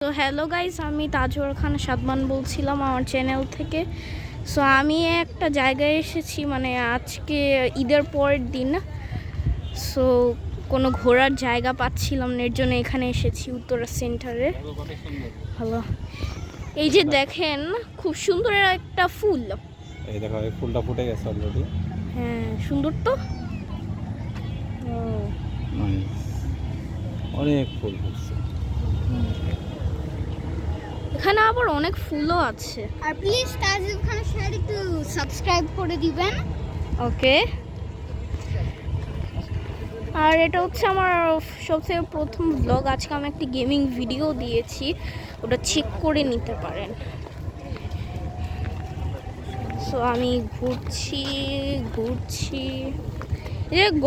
তো hello guys, আমি তাজওয়ার খান সাদমান বলছিলাম আমার চ্যানেল থেকে। সো আমি একটা জায়গায় এসেছি, মানে আজকে ঈদের পরের দিন। সো কোনো ঘোরার জায়গা পাচ্ছিলাম না, এর জন্য এখানে এসেছি উত্তরা সেন্টারে। ভালো, এই যে দেখেন খুব সুন্দর একটা ফুল। এই দেখো, এই ফুলটা ফুটে গেছে অলরেডি। হ্যাঁ, সুন্দর তো। অনেক ফুল ফুটছে। এখানে আবার অনেক ফুলও আছে। আর প্লিজ তাজিব খান স্যার একটু সাবস্ক্রাইব করে দিবেন। ওকে। আর এটা হচ্ছে আমার সবথেকে প্রথম ব্লগ। আজকে আমি একটি গেমিং ভিডিও দিয়েছি, ওটা চেক করে নিতে পারেন। সো আমি ঘুরছি।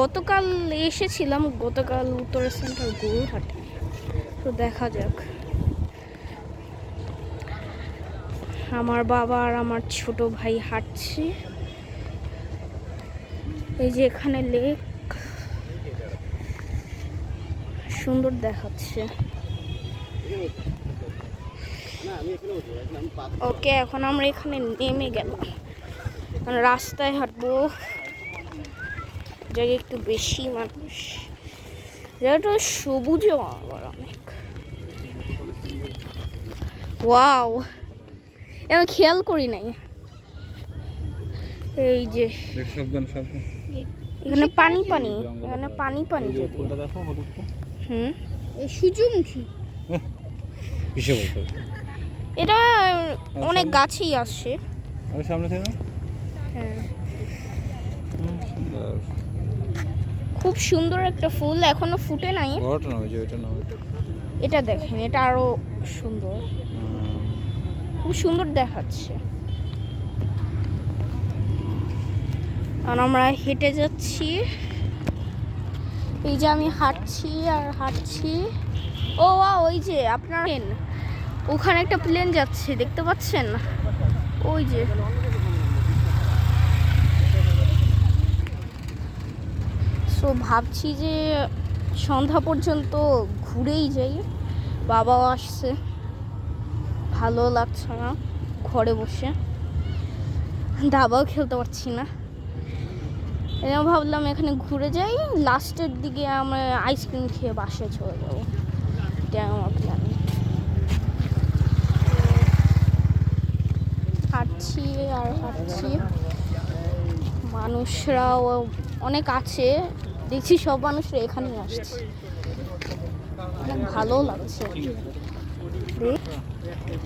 গতকাল এসেছিলাম, গতকাল উত্তরা সেন্টার গরুহাটে। তো দেখা যাক। আমার বাবা আর আমার ছোট ভাই হাঁটছে। এই যে এখানে লেক, সুন্দর দেখাচ্ছে। ওকে, এখন আমরা এখানে নেমে গেলাম, রাস্তায় হাঁটবো। জায়গায় একটু বেশি মানুষ, জায়গাটা সবুজও আবার অনেক। ওয়াও, আমি খেয়াল করি নাই। এই যে এখানে পানি, এখানে পানি। সূর্যমুখী এটা অনেক গাছই আসছে। সামনে থেকে হ্যাঁ, খুব সুন্দর একটা ফুল, এখনো ফুটে নাই। এটা দেখেন, এটা আরো সুন্দর, খুব সুন্দর দেখাচ্ছে। আর আমরা হেঁটে যাচ্ছি। এই যে আমি হাঁটছি। ও ওই যে আপনার ওখানে একটা প্লেন যাচ্ছে, দেখতে পাচ্ছেন? ওই যে সো ভাবছি যে সন্ধ্যা পর্যন্ত ঘুরেই যাই। বাবাও আসছে, ভালো লাগছে না ঘরে বসে, দাবাও খেলতে পারছি না। এরকম ভাবলাম এখানে ঘুরে যাই, লাস্টের দিকে আমরা আইসক্রিম খেয়ে বাসায় চলে যাবো। এটা আমার প্ল্যান। হাঁটছি, মানুষরাও অনেক আছে দেখছি, সব মানুষরা এখানেই আসছে, অনেক ভালো লাগছে।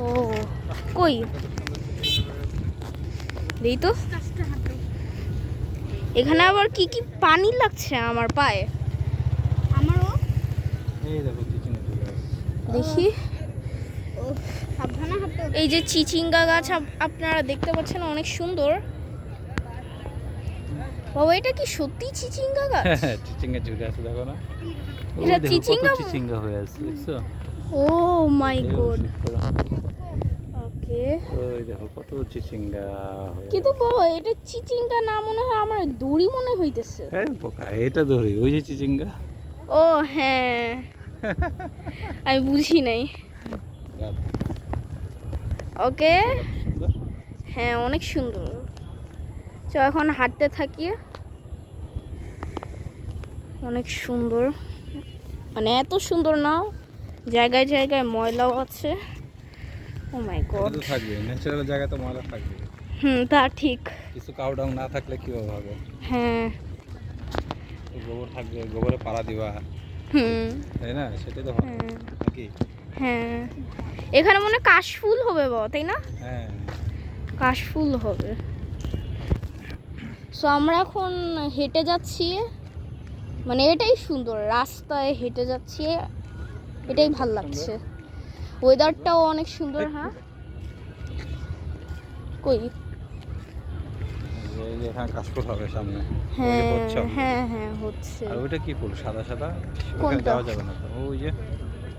ও কই দেই তো, এখানে আবার কি পানি লাগছে আমার পায়ে। আমারও দেখি। সাবধানে হাঁটতে হবে। এই যে চিচিঙ্গা গাছ আপনারা দেখতে পাচ্ছেন, অনেক সুন্দর। বাবা, এটা কি সত্যি চিচিঙ্গা গাছ? চিচিঙ্গা ঝুলে আছে, দেখো না? এটা চিচিঙ্গা হয়ে আছে, দেখছো? ও মাই গড। ওকে, ওই দেখো কত চিচিঙ্গা। কিন্তু বাবা, এটা চিচিঙ্গা না মনে হয়, আমার দড়ি মনে হইতেছে। এই পোকা, এটা ধরি, ওই যে চিচিঙ্গা। ও হ্যাঁ, আমি বুঝি নাই। ওকে, হ্যাঁ অনেক সুন্দর। তো এখন হাঁটতে থাকি। অনেক সুন্দর, মানে এত সুন্দর না, জায়গায় জায়গায় ময়লাও আছে। ও মাই গড, থাকবে ন্যাচারাল জায়গা তো ময়লা থাকবে। তা ঠিক। কিছু কাউডাং না থাকলে কিভাবে হবে? হ্যাঁ, গোবর থাকবে, গোবরে পাড়া দিবা, তাই না? সেটাই তো হবে নাকি? হ্যাঁ, এখানে মনে হয় কাশফুল হবে বাবা, তাই না? হ্যাঁ, কাশফুল হবে। সো আমরা এখন হেঁটে যাচ্ছি, মানে এটাই সুন্দর, রাস্তায় হেঁটে যাচ্ছি, এটাই ভাল লাগছে। ওয়েদারটাও অনেক সুন্দর। হ্যাঁ, কই? এই যে এখানে কাশফুল হবে সামনে। হ্যাঁ হচ্ছে। আর ওইটা কি ফুল, সাদা সাদা? ওখানে কোনটা? যাওয়া যাবে না তো, ওই যে।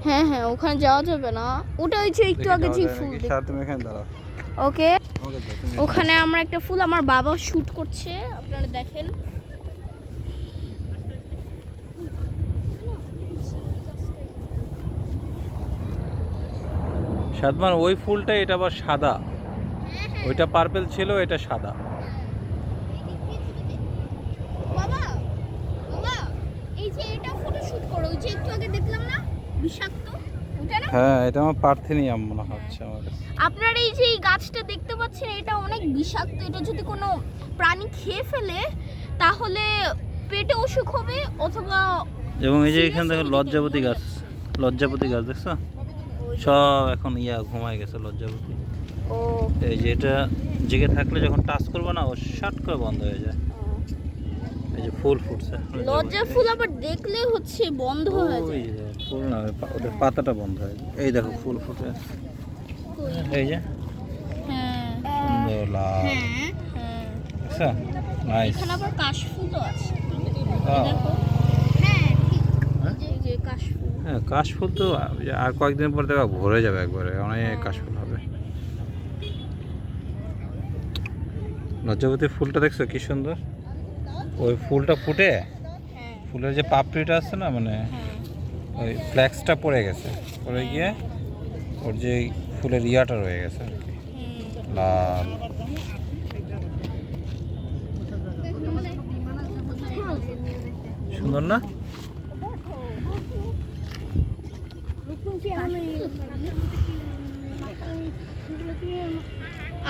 হ্যাঁ, ওখানে যাওয়া যাবে না। ওটা ওই যে একটু আগে যে ফুল। তুমি এখানে দাঁড়াও। ওকে, ওখানে আমরা একটা ফুল, আমার বাবা শুট করছে, আপনারা দেখেন। সাদমান ওই ফুলটা, এটা আবার সাদা। ওইটা পার্পল ছিল, এটা সাদা। বাবা বাবা এই যে এটা ফটোশুট করো, ওই যে একটু আগে দেখলাম না বিষাক্ত, ওটা না? হ্যাঁ, এটা আমার পার্থেনিয়াম মনে হচ্ছে আমার কাছে। আপনার এই যে এই গাছটা দেখতে পাচ্ছেন, এটা অনেক বিষাক্ত। এটা যদি কোনো প্রাণী খেয়ে ফেলে তাহলে পেটে অসুখ হবে অথবা এবং এই যে এখানে দেখো লজ্জাপতি গাছ, লজ্জাপতি গাছ দেখছো? সব এখন ঘুমায় গেছে লজ্জাপতি। ও এই যে এটা জেগে থাকলে যখন টাচ করবো না, ও শাট করে বন্ধ হয়ে যায়। এই যে ফুল ফুটছে, লজ্জা ফুল আবার দেখলে হচ্ছে বন্ধ হয়ে ওই যায়। যে ফুল না, ওদের পাতাটা বন্ধ হয়ে যায়। এই দেখো ফুল ফুটে, এই যে হ্যাঁ সুন্দর লাল। হ্যাঁ আচ্ছা, নাইস। এখানে আবার কাশফুলও আছে, হ্যাঁ, দেখো। হ্যাঁ ঠিক। এই যে কাশফুল। হ্যাঁ, কাশফুল তো আর কয়েকদিন পর দেখা ভরে যাবে একবারে, অনেক কাশফুল হবে। লজ্জাপতি ফুলটা দেখছো কি সুন্দর? ওই ফুলটা ফুটে, হ্যাঁ ফুলের যে পাপড়িটা আছে না, মানে হ্যাঁ ওই ফ্ল্যাক্সটা পড়ে গেছে, পড়ে গিয়ে ওর যে ফুলের ইয়াটা রয়ে গেছে আর কি, লাল। সুন্দর না?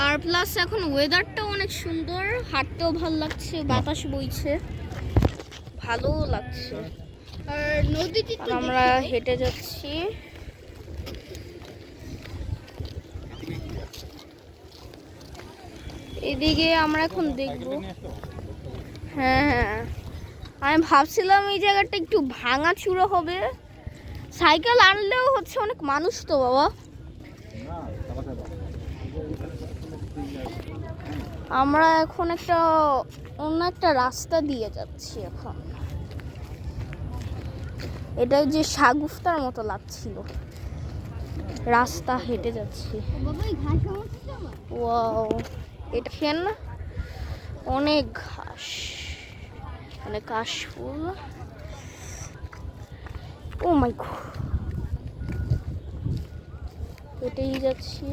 আর প্লাস এখন ওয়েদারটাও অনেক সুন্দর, হাঁটতেও ভালো লাগছে, বাতাস বইছে, ভালো লাগছে। আর নদীটি আর আমরা হেঁটে যাচ্ছি। এদিকে আমরা এখন দেখবো। হ্যাঁ হ্যাঁ, আমি ভাবছিলাম এই জায়গাটা একটু ভাঙা চূড়ো হবে, সাইকেল আনলেও হচ্ছে অনেক মানুষ তো বাবা। আমরা এখন একটা অন্য একটা রাস্তা দিয়ে যাচ্ছি এখন। এটা যে শাগুফতার মতো লাগছিল, রাস্তা হেঁটে যাচ্ছি। বাবা এই ঘাস হচ্ছে আমার। ওয়াও, এটা খেন না, অনেক ঘাস, অনেক কাশফুল। ও মাই গড, এটাই যাচ্ছি,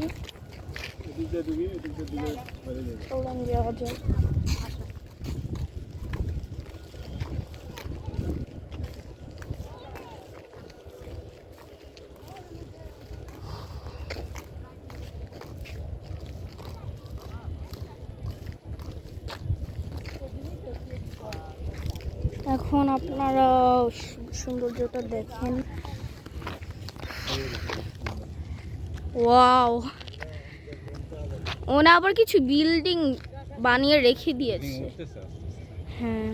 চলুন যাওয়া যায়। এখন আপনারা সৌন্দর্যটা দেখেন। ওয়াও, ওনা আবার কিছু বিল্ডিং বানিয়ে রেখে দিয়েছে। হ্যাঁ,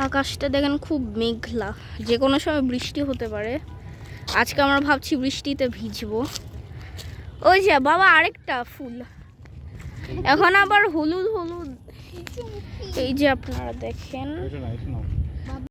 আকাশটা দেখেন খুব মেঘলা, যে কোনো সময় বৃষ্টি হতে পারে। আজকে আমরা ভাবছি বৃষ্টিতে ভিজবো। ওই যে বাবা আরেকটা ফুল, এখন আবার হলুদ হলুদ, এই যে আপনারা দেখেন। এটা না, এটা না।